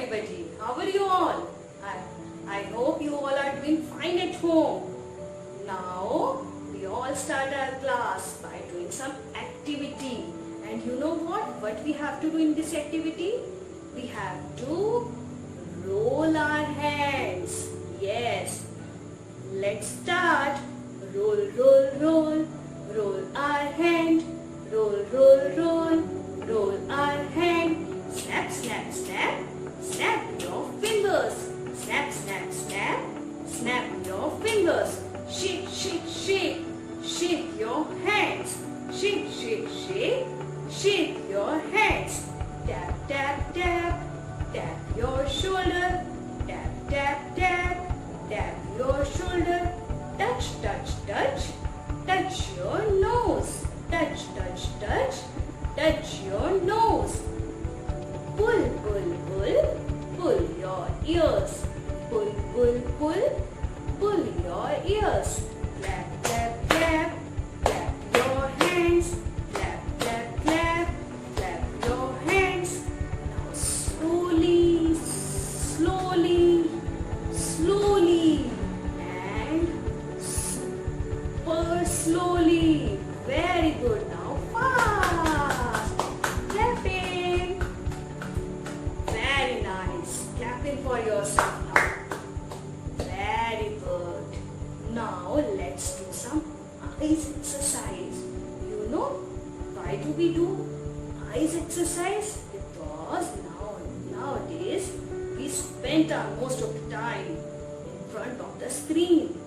everybody. How are you all? I hope you all are doing fine at home. Now we all start our class by doing some activity. And you know what? What we have to do in this activity? We have to roll our hands. Yes. Let's start. Roll, roll, roll. Roll our hand. Roll, roll, roll. Roll our hand. Snap, snap, snap. Snap your fingers. Snap, snap, snap. Snap your fingers. Shake, shake, shake. Shake your hands. Shake, shake, shake. Shake your hands. Tap, tap, tap. Tap your shoulder. Tap, tap, tap. Tap your shoulder. Touch, touch, touch. Touch your nose. Touch, touch, touch. Touch your nose. Pull, pull, pull. Pull your ears. Pull, pull, pull. Pull your ears. Clap, clap, clap. Clap your hands. Clap, clap, clap. Clap your hands. Now slowly, slowly, slowly and super slowly. Very good. Now fast. Clapping. Very nice. Clapping for yourself now. Very good. Now let's do some eyes exercise. You know why do we do eyes exercise? Because nowadays we spend our most of the time in front of the screen.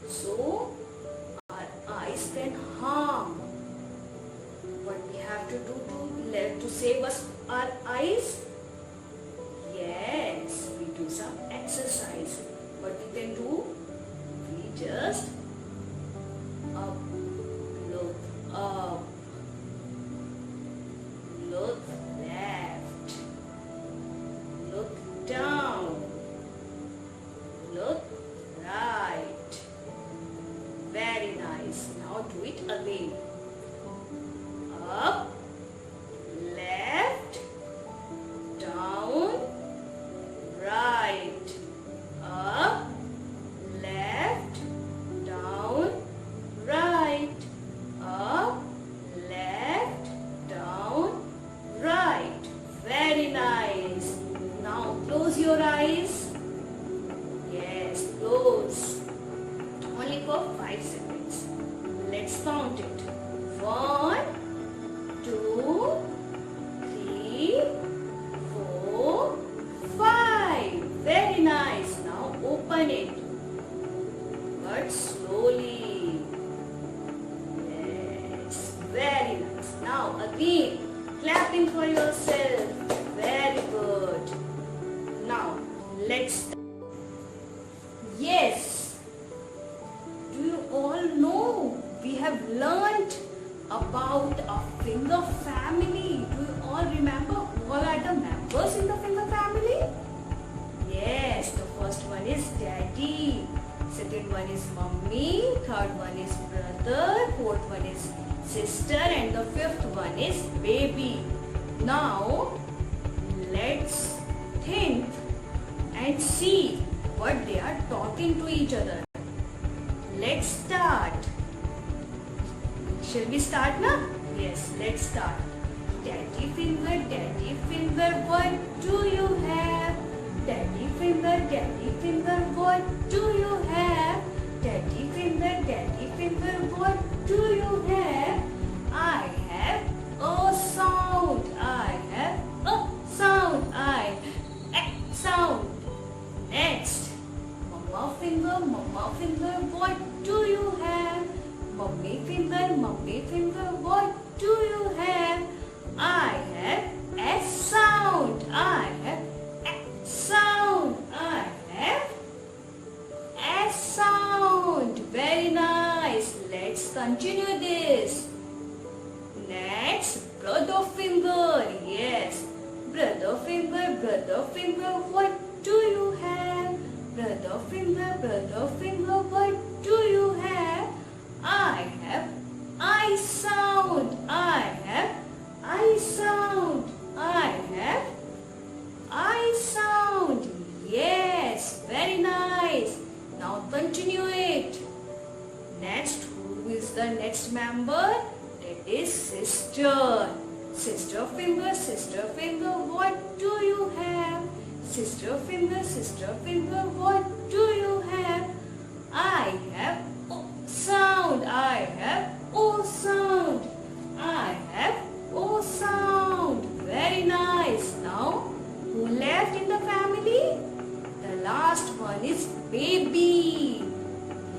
So our eyes can harm. What we have to do to save us our eyes? Yes, we do some exercise. What we can do? We just up, look up, look left, look down, look right. Very nice. Now do it again. Up, left, down, right. Up, left, down, right. Up, left, down, right. Very nice. Now close your eyes. Yes, close. Only for 5 seconds. Let's count it. 1, 2, 3, 4, 5. Very nice. Now open it. But slowly. Yes. Very nice. Now again. Clapping for yourself. Very good. Now let's. Yes. Do you all know we have learnt about a finger family? Do you all remember who are the members in the finger family? Yes, the first one is daddy, second one is mummy, third one is brother, fourth one is sister, and the fifth one is baby. Now let's think and see what they are talking to each other. Let's start. Shall we start now? Yes, let's start. Daddy finger, what do you have? Daddy finger, what do you have? Daddy finger, what do you have? I have a sound. I have a sound. I have a sound. Next. Mama finger, what do you have? Mummy finger, what do you have? I have a sound. I have a sound. I have a sound. Very nice. Let's continue this. Next, brother finger. Yes. Brother finger, what do you have? Brother finger, what do you have? I have I sound. I have I sound. I have I sound. that is sister. Sister finger, what do you have? Sister finger, what do you have? I have O sound. I have O sound. I have O sound. Very nice. Now, who left in the family? The last one is baby.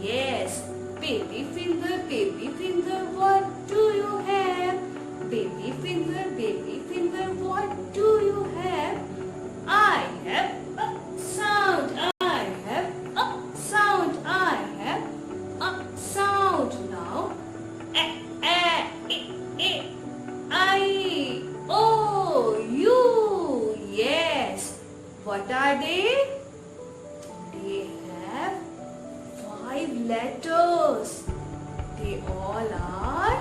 Yes, baby finger, what do you have? Baby finger, what do you have? I have a sound. I have a sound. I have a sound. Now, I, O, U. Yes. What are they? They have 5 letters. They all are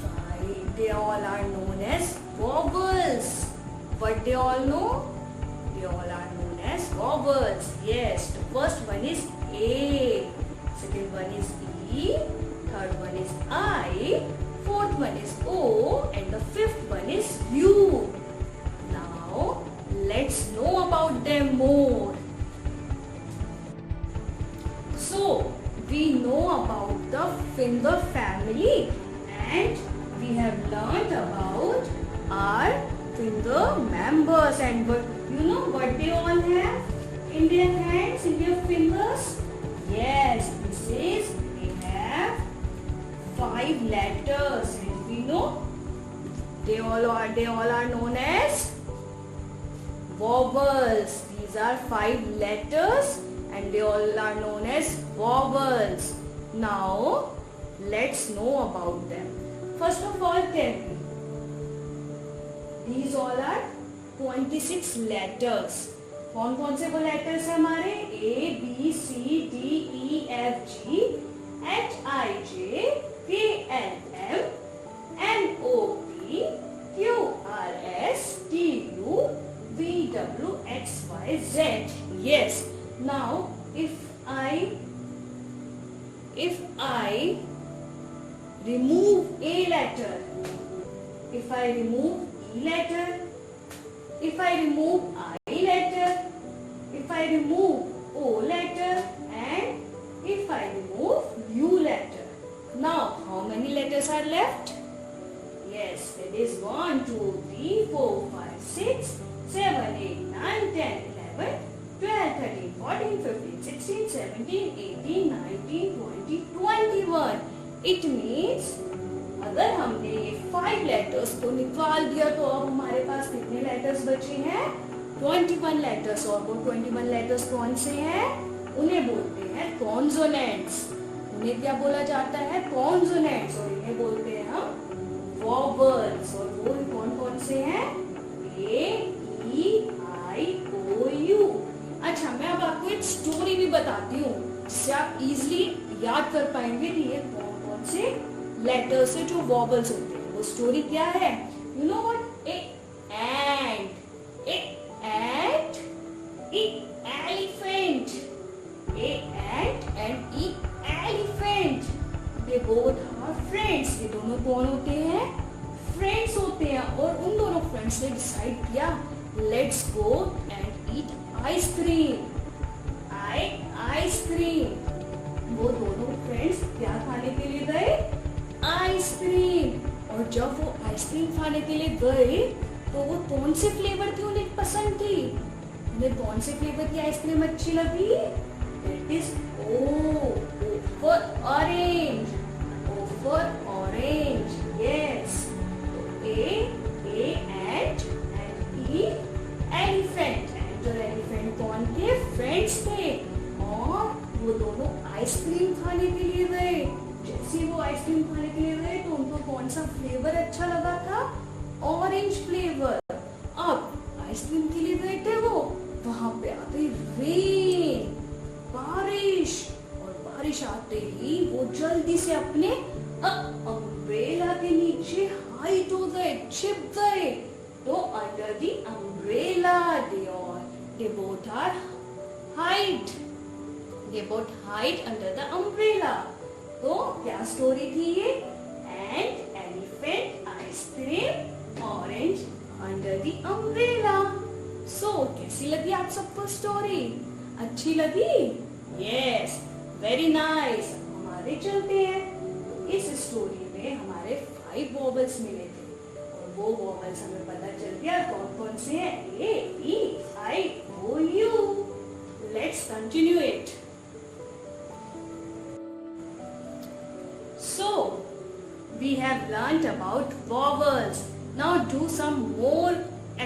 5. They all are known as vowels. What they all know? They all are known as vowels. Yes, the first one is A, second one is E, third one is I, fourth one is O, and the fifth one is U. Now, let's know about them more. So, we know about the finger family and we have learnt about our finger members, and what you know what they all have in their hands, in their fingers. Yes, this is they have 5 letters, and we know they all are known as vowels. These are 5 letters and they all are known as vowels. Now let's know about them. First of all, tell me, these all are 26 letters. कौन कौन से वो letters हैं हमारे? A, B, C, D, E, F, G, H, I, J, K, L, M, N, O, P, Q, R, S, T, U, V, W, X, Y, Z. Yes. Now, if I remove A letter, if I remove E letter, if I remove I letter, if I remove O letter, and if I remove U letter. Now, how many letters are left? Yes, it is 1, 2, 3, 4, 5, 6, 7, 8, 9, 10, 11, 12, 13, 14, 15, 16, 17, 18, 19, 20, 21. It means अगर हमने ये 5 letters को निकाल दिया तो अब हमारे पास कितने लेटर्स बचे हैं? 21 लेटर्स. और वो 21 लेटर्स कौन से हैं? उन्हें बोलते हैं कॉन्सोनेंट्स. उन्हें क्या बोला जाता है? कॉन्सोनेंट्स. और इन्हें बोलते हैं हम वॉवल्स. और वो कौन कौन से हैं? A, E, I, O, U. अच्छा, मैं अब आपको एक स्टोरी भी बताती हूँ जिससे आप इजीली याद कर पाएंगे कि ये कौन कौन से लेटर्स से जो वॉवल्स होते हैं. वो स्टोरी क्या है? You know what? A ant, E elephant, A ant and E elephant. They both are friends. ये दोनों कौन होते हैं? फ्रेंड्स होते हैं. और उन दोनों फ्रेंड्स ने डिसाइड किया, let's go and eat ice cream. Ice cream. वो दोनों फ्रेंड्स क्या खाने के लिए गए? आइसक्रीम. और जब वो आइसक्रीम खाने के लिए गए तो वो कौन से फ्लेवर की उन्हें पसंद थी? उन्हें कौन से फ्लेवर की आइसक्रीम अच्छी लगी? That is O for orange. O for orange. Yes. A ant and E elephant. ant और elephant कौन थे? फ्रेंड्स थे. और वो दोनों आइसक्रीम खाने के लिए गए. जैसे वो आइसक्रीम खाने के लिए गए तो उनको कौन सा फ्लेवर अच्छा लगा था? Orange flavour. अब आइसक्रीम के लिए गए थे वो, वहां पे आते रेन, बारिश. और बारिश आते ही वो जल्दी से अपने अम्ब्रेला के नीचे हाइड हो गए, छिप गए. तो under the umbrella they both are hide. They both hide under the umbrella. तो क्या स्टोरी थी ये? आप सबको स्टोरी अच्छी लगी? Yes, very nice. हमारे चलते हैं। इस स्टोरी में हमारे 5 वॉवल्स मिले थे और वो वॉवल्स हमें पता चल गया कौन कौन से हैं। A, E, I, O, U. Let's continue it. So, we have learnt about vowels. Now do some more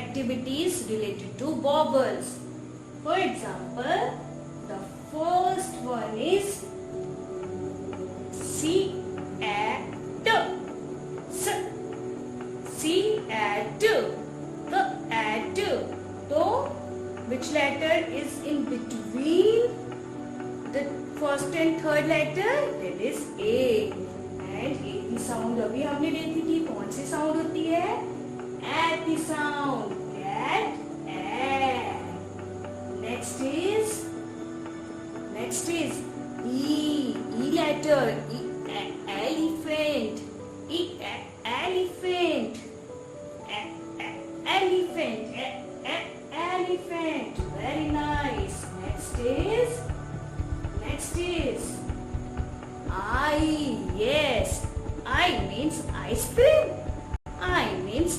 activities related to vowels. For example, the first one is C at S. C at the at. So, which letter is in between the first and third letter? That is A. And A की sound अभी हमने देखी थी, कौन सी sound होती है? At की sound, cat, at. Next is E, E letter, E, elephant, E, elephant, elephant, elephant. Very nice. Next is I. Yes, I means ice cream. I means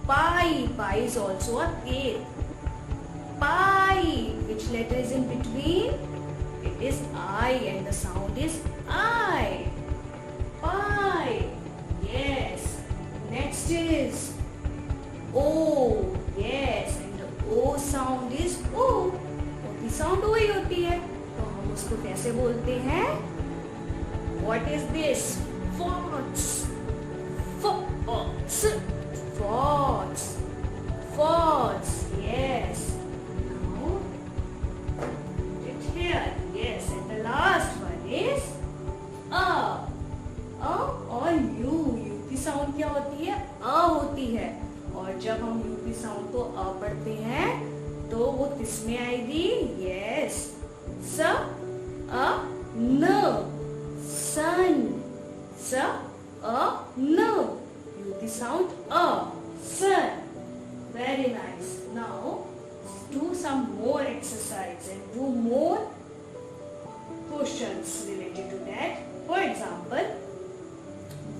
pie. Pie is also a cake. Pie. Which letter is in between? It is I and the sound is I. Pie. Yes. Next is O. Yes, and the O sound is O. O की sound वही होती है, तो हम उसको कैसे बोलते हैं? What is this? Fox. Fox. Fox. Fox. Yes. Now, it here. Yes. And the last one is A. A और U. U की साउंड क्या होती है? अ होती है। और जब हम U की साउंड को अ पढ़ते हैं, तो वो किस में आएगी? Yes. स, अ, न. Sun. Sa, a, n. You the sound a. Sun. Very nice. Now do some more exercise and do more questions related to that. For example,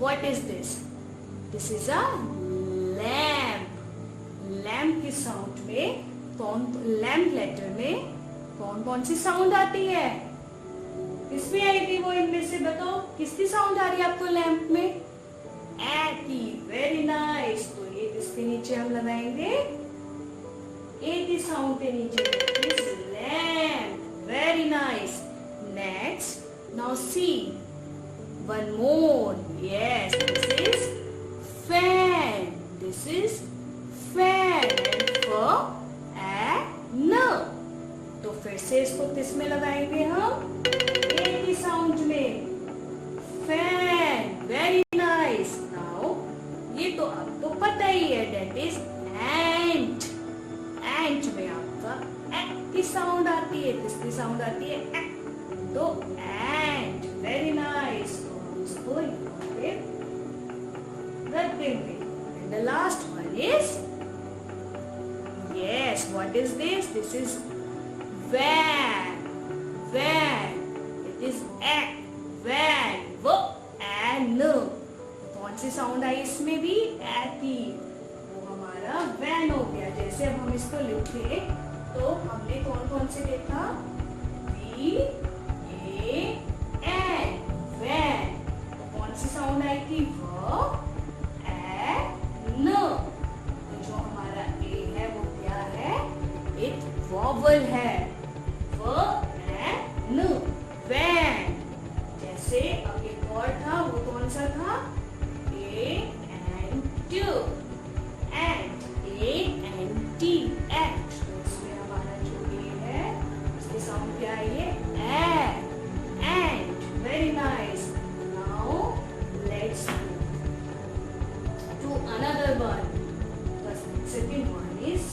what is this? This is a lamp. Lamp की sound में lamp letter में कौन कौन सी sound आती है? किसमें आई थी वो इनमें से बताओ? किसकी साउंड आ रही है आपको लैंप में? ए की। Very nice. तो ये किसके नीचे हम लगाएंगे? ए की साउंड के नीचे। Lamp. Very nice. Next, now see one more. Yes, this is fan. This is fan. And न, तो फिर से इसको किस में लगाएंगे हम? की साउंड में। फैन। Very nice. नाउ ये तो आपको पता ही है, दैट इज एंट। एंट में आपका ए की साउंड आती है, किसकी साउंड आती है? ए। तो एंट। Very nice. तो हम इसको यहाँ पे रख देंगे। And the last one is yes, what is this? This is van. Van is a, van, वो and कौन सी साउंड आई इसमें भी? ए की। वो हमारा वैन हो गया। जैसे अब हम इसको लिखे तो हमने कौन कौन से देखा? V, A, N, van. तो कौन सी साउंड आई थी? वो ए, न। तो जो हमारा ए है वो क्या है? एक वॉवल है। वो ए, न। वैन। जैसे अब एक और था, वो कौन सा था? A and T. And A and T. And इसमें हमारा जो A है उसकी साउंड क्या है? ये and. Very nice. Now let's do another one. The second one is,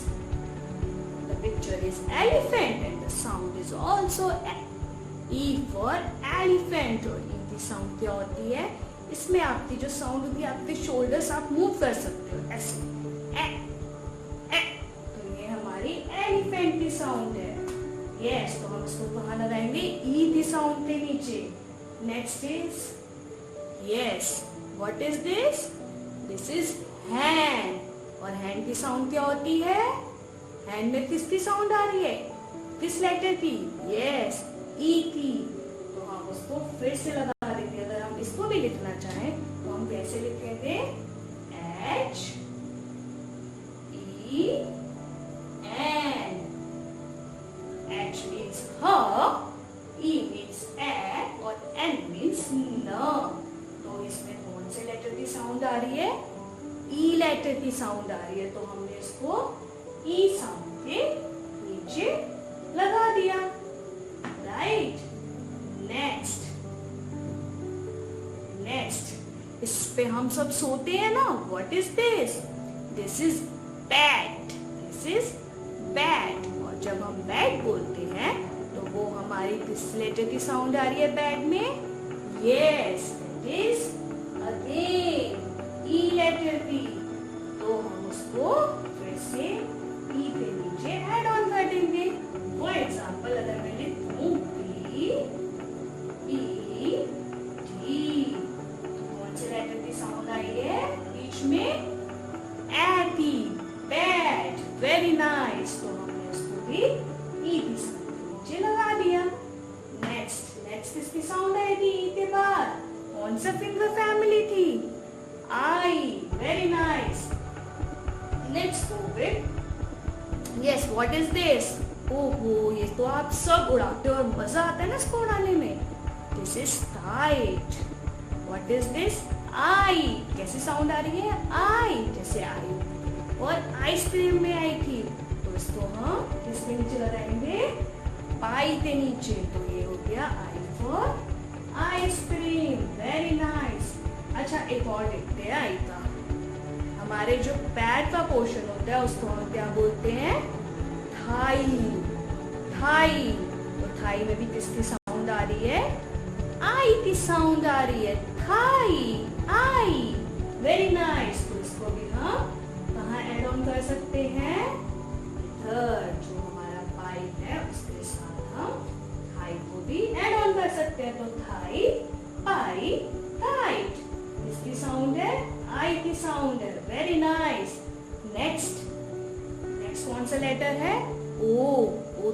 the picture is elephant and the sound is also A. E for elephant। और E की साउंड क्या होती है? इसमें आपकी जो साउंड होती है, आपके शोल्डर्स आप मूव कर सकते हो ऐसे। ए, ए। तो ये हमारी एलिफेंट कॉन्सोनेंट की साउंड है। यस, तो हम इसको कहाँ लगाएंगे? ई की साउंड के नीचे। Next is yes, what is this? This is hand. और हैंड की साउंड क्या होती है? हैंड में किसकी साउंड आ रही है? किस लेटर की? यस, ई की। तो हम उसको फिर से लगा देंगे। अगर हम इसको भी लिखना चाहें तो हम कैसे लिखेंगे? H E N. H means ह, ई मीन्स ए और एन मीन्स न। तो इसमें कौन से लेटर की साउंड आ रही है? ई लेटर की साउंड आ रही है। तो हमने इसको ई साउंड के नीचे लगा दिया। राइट। नेक्स्ट इस पे हम सब सोते हैं ना। What is this? This is bat. This is bat. और जब हम बैट बोलते हैं तो वो हमारी किस लेटर की साउंड आ रही है बैट में? Yes, it is again E letter की। तो हम उसको फिर से ई के नीचे ऐड ऑन कर देंगे। फॉर एग्जाम्पल अगर मैं लिखूं बी ई डी, तो कौन से लेटर की साउंड आई है बीच में? ए की, बैट। Very nice. तो हमने उसको भी ई की साउंड के नीचे लगा दिया। नेक्स्ट किसकी साउंड आई थी ई के बाद? कौन सा फिंगर फैमिली थी? आई। Very nice. Let's go with yes, what is this? ओहो, ये तो आप सब उड़ाते हो और मजा आता है ना इसको उड़ाने में। This is kite. What is this? Eye. कैसी साउंड आ रही है? आई, जैसे आई और आइसक्रीम में आई थी। तो इसको हम किसके नीचे लगाएंगे? पाई के नीचे। तो ये हो गया आई फॉर आइसक्रीम। Very nice. अच्छा, एक और देखते हैं आई का। हमारे जो पैर का पोर्शन होता है उसको हम क्या बोलते हैं? थाई। थाई। तो थाई में भी किसकी साउंड आ रही है? आई की साउंड आ रही है। Thigh, eye. Very nice. तो इसको भी हम कहाँ ऐड ऑन कर सकते हैं? थर्ड जो हमारा पाई है उसके साथ हम थाई को भी ऐड ऑन कर सकते हैं। तो थाई, पाई, थाइट। इसकी साउंड है आई की साउंड है। Very nice. नेक्स्ट कौन सा लेटर है? ओ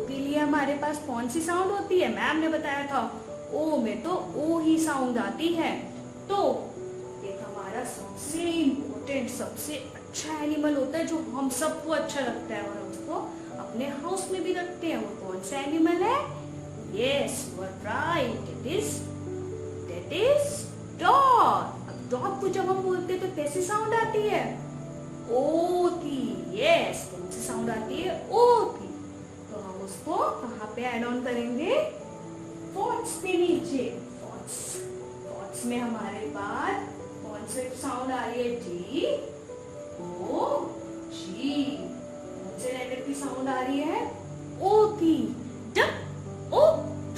के लिए हमारे पास कौन सी साउंड होती है? मैम ने बताया था ओ में तो ओ ही साउंड आती है। तो एक हमारा सबसे इम्पोर्टेंट, सबसे अच्छा एनिमल होता है जो हम सबको अच्छा लगता है और उसको अपने हाउस में भी रखते हैं। वो कौन सा एनिमल है? Yes, you are right, that is dog. Dog को जब हम बोलते हैं तो कैसी साउंड आती है? ओ की। यस, कौन सी साउंड आती है? ओ की। तो हम उसको कहाँ पे ऐड ऑन करेंगे? फॉन्ट्स के नीचे। फॉन्ट्स में हमारे पास कौन सी साउंड आ रही है? डी, ओ, जी। कौन से लेटर की साउंड आ रही है? ओ की। ड, ओ, द,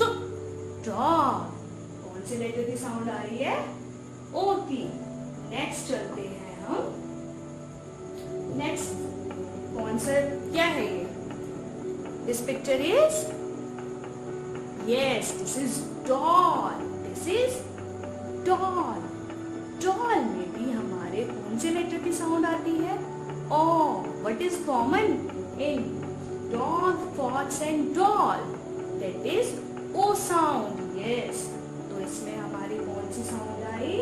डॉग। कौन से लेटर की साउंड आ रही है? ओ की। नेक्स्ट चलते हैं हम। नेक्स्ट कौन सा क्या है ये? This picture is yes, this is doll. This is doll. Doll में भी हमारे कौन से लेटर की साउंड आती है? O. What is common in dog, fox and doll? That is O sound. Yes, तो इसमें हमारी कौन सी साउंड आई?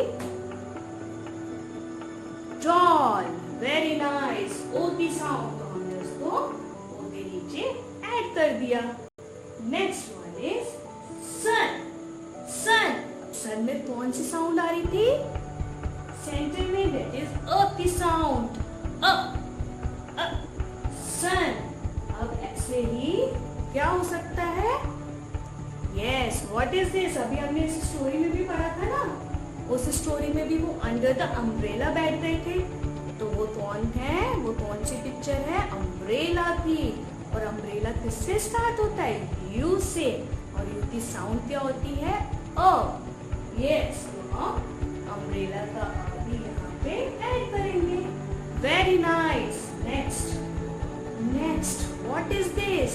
डॉल। Very nice. ओ की साउंड। तो हमने उसको ओ के नीचे ऐड कर दिया। नेक्स्ट वन इज सन। सन में कौन सी साउंड आ रही थी? सेंटर में, दैट इज अ की साउंड। सन। अब ऐसे ही क्या हो सकता है? Yes, what is this? अभी हमने इस स्टोरी में भी पढ़ा था ना। उस स्टोरी में भी वो अंडर द अम्ब्रेला बैठ गए थे। तो वो कौन है? वो कौन सी पिक्चर है? अम्ब्रेला की। और अम्ब्रेला किससे स्टार्ट होता है? यू से। और यू की साउंड क्या होती है? अ। यस, तो हम अम्ब्रेला का अ भी यहाँ पे ऐड करेंगे। Very nice. Next what is this?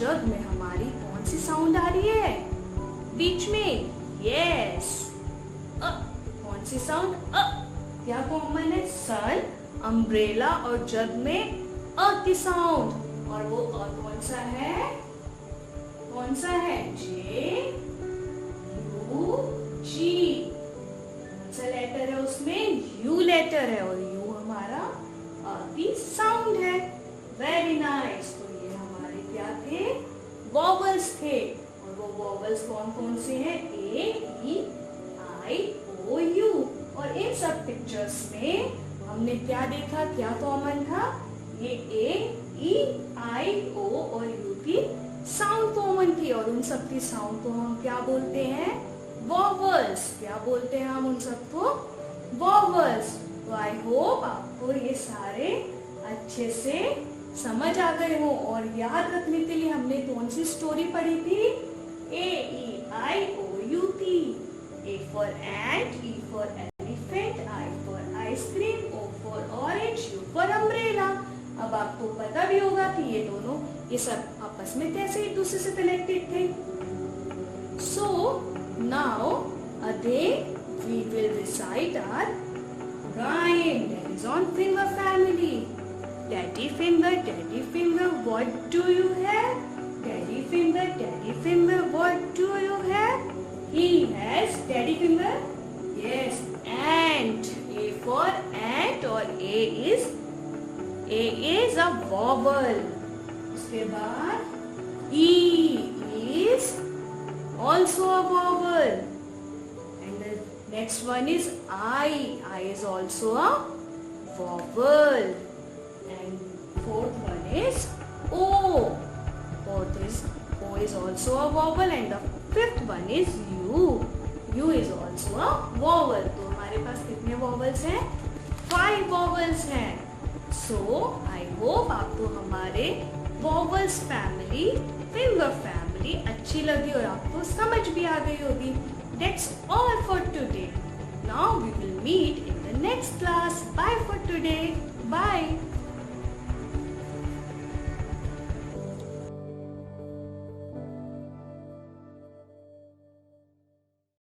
Jug में हमारी कौन सी साउंड आ रही है? बीच में, यस, कौन सी साउंड? क्या कॉमन है? सन, अम्ब्रेला और जग में की साउंड। और वो कौन सा है? कौन सा है? जे यू जी। कौन सा लेटर है उसमें? यू लेटर है, और यू हमारा की साउंड है। Very nice. तो ये हमारे क्या थे? वॉवल्स थे। और वो वॉवल्स कौन कौन से हैं? A, E, I, O, you. और इन सब पिक्चर्स में हमने क्या देखा? क्या कॉमन था? ये ए, ई, आई, ओ और यू की साउंड कॉमन थी। और उन सब की साउंड को हम क्या बोलते हैं? वॉवल्स। क्या बोलते हैं हम उन सबको? वॉवल्स। तो आई होप आपको ये सारे अच्छे से समझ आ गए हो। और याद रखने के लिए हमने कौन सी स्टोरी पढ़ी थी? ए, ई, आई, ओ, यू थी। A for ant, E for elephant, I for ice cream, O for orange, U for umbrella. अब आपको पता भी होगा कि ये दोनों, ये सब आपस में कैसे एक दूसरे से कनेक्टेड थे। So now again we will recite our rhyme that is on finger family. Daddy finger, what do you have? Daddy finger, what do you have? He has daddy finger. Yes, ant. A for ant और A is a vowel. उसके बाद E is also a vowel. Next one is I. I is also a vowel. And fourth one is O. O is also a vowel. And the fifth one is U. U is also a vowel. तो हमारे पास कितने vowels हैं? 5 vowels हैं. So I hope आपको हमारे vowels family, finger family अच्छी लगी और आपको समझ भी आ गई होगी. That's all for today. Now we will meet in the next class. Bye for today. Bye.